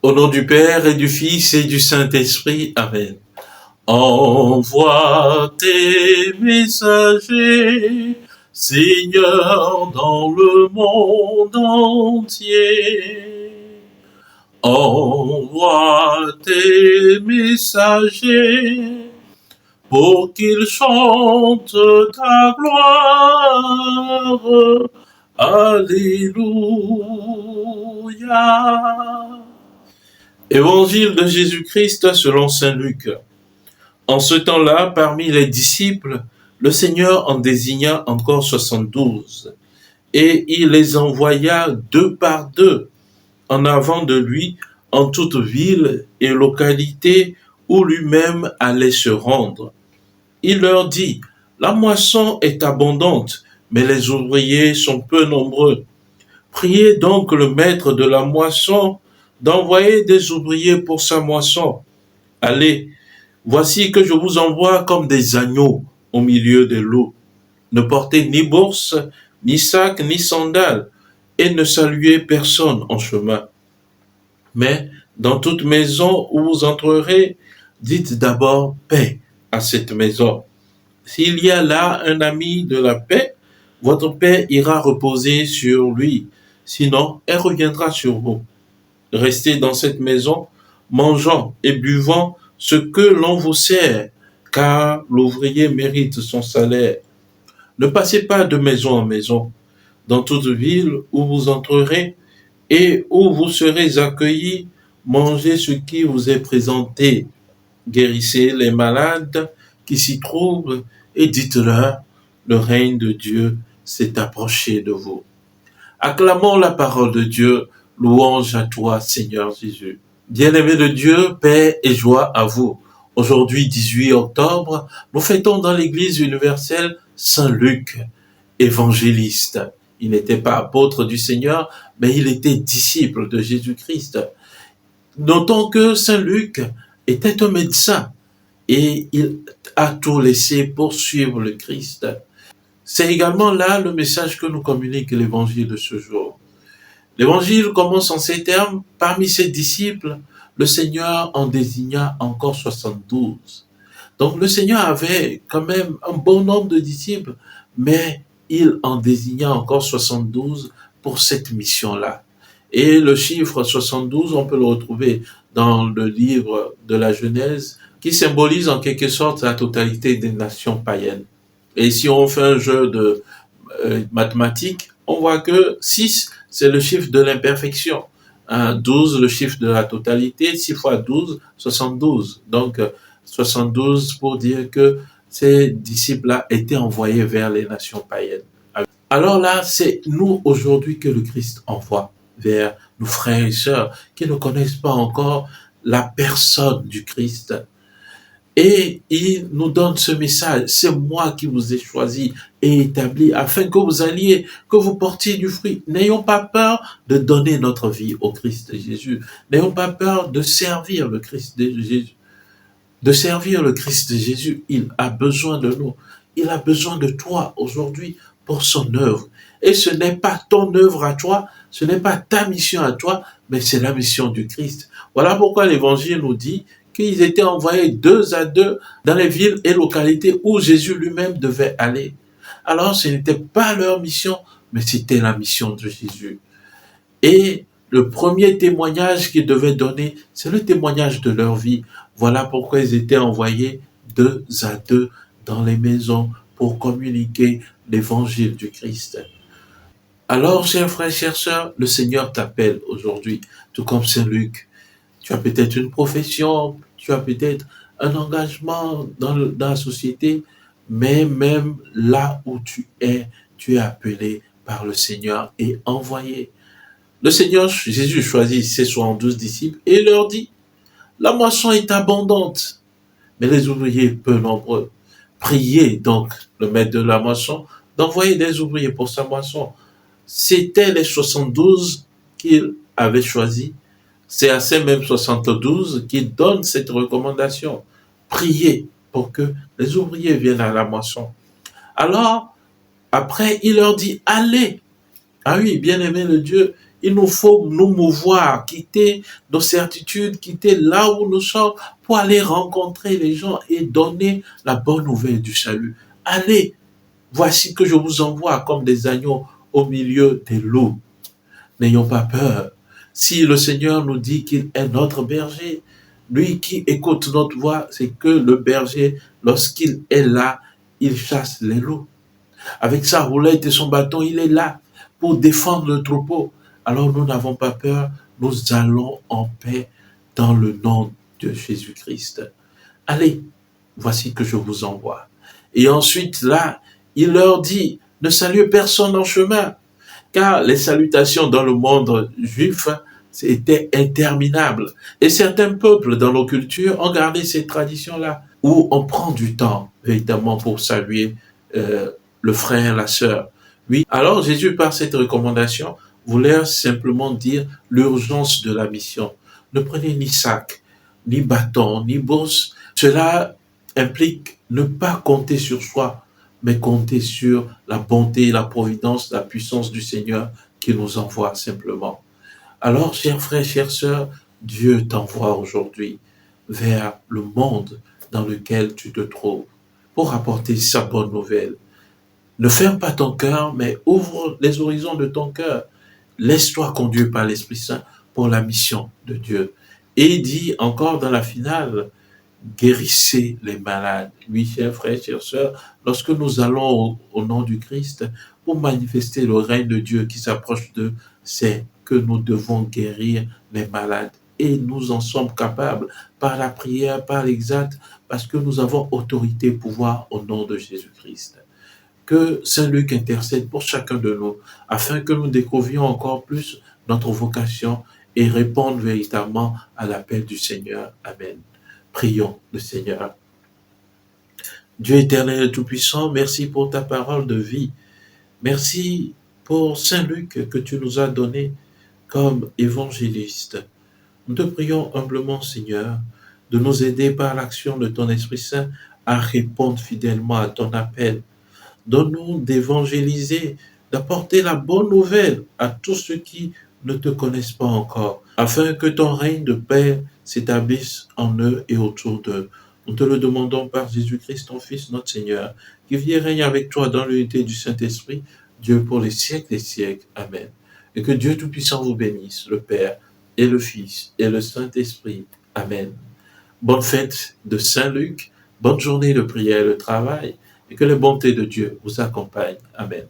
Au nom du Père et du Fils et du Saint-Esprit. Amen. Envoie tes messagers, Seigneur, dans le monde entier. Envoie tes messagers pour qu'ils chantent ta gloire. Alléluia. Évangile de Jésus-Christ selon saint Luc. En ce temps-là, parmi les disciples, le Seigneur en désigna encore 72, et il les envoya deux par deux en avant de lui en toute ville et localité où lui-même allait se rendre. Il leur dit, la moisson est abondante, mais les ouvriers sont peu nombreux. Priez donc le maître de la moisson d'envoyer des ouvriers pour sa moisson. Allez, voici que je vous envoie comme des agneaux au milieu des loups. Ne portez ni bourse, ni sac, ni sandales, et ne saluez personne en chemin. Mais dans toute maison où vous entrerez, dites d'abord paix à cette maison. S'il y a là un ami de la paix, votre paix ira reposer sur lui. Sinon, elle reviendra sur vous. Restez dans cette maison, mangeant et buvant ce que l'on vous sert, car l'ouvrier mérite son salaire. Ne passez pas de maison en maison. Dans toute ville où vous entrerez et où vous serez accueillis, mangez ce qui vous est présenté. Guérissez les malades qui s'y trouvent et dites-leur, le règne de Dieu s'est approché de vous. Acclamons la parole de Dieu, louange à toi, Seigneur Jésus. Bien-aimés de Dieu, paix et joie à vous. Aujourd'hui, 18 octobre, nous fêtons dans l'Église universelle Saint Luc, évangéliste. Il n'était pas apôtre du Seigneur, mais il était disciple de Jésus-Christ. Notons que Saint Luc était un médecin et il a tout laissé pour suivre le Christ. C'est également là le message que nous communique l'évangile de ce jour. L'évangile commence en ces termes, parmi ses disciples, le Seigneur en désigna encore 72. Donc le Seigneur avait quand même un bon nombre de disciples, mais il en désigna encore 72 pour cette mission-là. Et le chiffre 72, on peut le retrouver dans le livre de la Genèse, qui symbolise en quelque sorte la totalité des nations païennes. Et si on fait un jeu de mathématiques, on voit que 6, c'est le chiffre de l'imperfection. 12, le chiffre de la totalité. 6 fois 12, 72. Donc, 72 pour dire que ces disciples-là étaient envoyés vers les nations païennes. Alors là, c'est nous aujourd'hui que le Christ envoie vers nos frères et sœurs qui ne connaissent pas encore la personne du Christ. Et il nous donne ce message, c'est moi qui vous ai choisi et établi afin que vous alliez, que vous portiez du fruit. N'ayons pas peur de donner notre vie au Christ Jésus. N'ayons pas peur de servir le Christ Jésus. De servir le Christ Jésus, il a besoin de nous. Il a besoin de toi aujourd'hui pour son œuvre. Et ce n'est pas ton œuvre à toi, ce n'est pas ta mission à toi, mais c'est la mission du Christ. Voilà pourquoi l'Évangile nous dit qu'ils étaient envoyés 2 à 2 dans les villes et localités où Jésus lui-même devait aller. Alors ce n'était pas leur mission, mais c'était la mission de Jésus. Et le premier témoignage qu'ils devaient donner, c'est le témoignage de leur vie. Voilà pourquoi ils étaient envoyés 2 à 2 dans les maisons pour communiquer l'évangile du Christ. Alors, chers frères, chères sœurs, le Seigneur t'appelle aujourd'hui, tout comme Saint Luc. Tu as peut-être une profession, tu as peut-être un engagement dans la société, mais même là où tu es appelé par le Seigneur et envoyé. Le Seigneur Jésus choisit ses 72 disciples et leur dit, la moisson est abondante, mais les ouvriers peu nombreux. Priez donc le maître de la moisson d'envoyer des ouvriers pour sa moisson. C'était les 72 qu'il avait choisis. C'est à ces mêmes 72 qu'il donne cette recommandation. Priez pour que les ouvriers viennent à la moisson. Alors, après, il leur dit, allez. Ah oui, bien-aimé de Dieu, Il nous faut nous mouvoir, quitter nos certitudes, quitter là où nous sommes pour aller rencontrer les gens et donner la bonne nouvelle du salut. Allez, voici que je vous envoie comme des agneaux au milieu des loups. N'ayons pas peur. Si le Seigneur nous dit qu'il est notre berger, lui qui écoute notre voix, c'est que le berger, lorsqu'il est là, il chasse les loups. Avec sa roulette et son bâton, il est là pour défendre le troupeau. Alors nous n'avons pas peur, nous allons en paix dans le nom de Jésus-Christ. Allez, voici que je vous envoie. Et ensuite, là, il leur dit, ne saluez personne en chemin, car les salutations dans le monde juif étaient interminables. Et certains peuples dans nos cultures ont gardé ces traditions-là, où on prend du temps, véritablement, pour saluer le frère, la sœur. Oui, alors Jésus, par cette recommandation, voulait simplement dire l'urgence de la mission. Ne prenez ni sac, ni bâton, ni bourse. Cela implique ne pas compter sur soi, mais compter sur la bonté, la providence, la puissance du Seigneur qui nous envoie simplement. Alors, chers frères, chères sœurs, Dieu t'envoie aujourd'hui vers le monde dans lequel tu te trouves pour apporter sa bonne nouvelle. Ne ferme pas ton cœur, mais ouvre les horizons de ton cœur. Laisse-toi conduire par l'Esprit Saint pour la mission de Dieu. Et il dit encore dans la finale, guérissez les malades. Oui, chers frères, chères sœurs, lorsque nous allons au nom du Christ pour manifester le règne de Dieu qui s'approche d'eux, c'est que nous devons guérir les malades. Et nous en sommes capables par la prière, par l'exact, parce que nous avons autorité et pouvoir au nom de Jésus-Christ. Que Saint Luc intercède pour chacun de nous, afin que nous découvrions encore plus notre vocation et répondre véritablement à l'appel du Seigneur. Amen. Prions le Seigneur. Dieu éternel et tout-puissant, merci pour ta parole de vie. Merci pour Saint Luc que tu nous as donné comme évangéliste. Nous te prions humblement, Seigneur, de nous aider par l'action de ton Esprit Saint à répondre fidèlement à ton appel. Donne-nous d'évangéliser, d'apporter la bonne nouvelle à tous ceux qui ne te connaissent pas encore, afin que ton règne de paix s'établisse en eux et autour d'eux. Nous te le demandons par Jésus-Christ, ton Fils, notre Seigneur, qui vit et règne avec toi dans l'unité du Saint-Esprit, Dieu pour les siècles des siècles. Amen. Et que Dieu Tout-Puissant vous bénisse, le Père et le Fils et le Saint-Esprit. Amen. Bonne fête de Saint-Luc, bonne journée de prière et de travail, et que les bontés de Dieu vous accompagnent. Amen.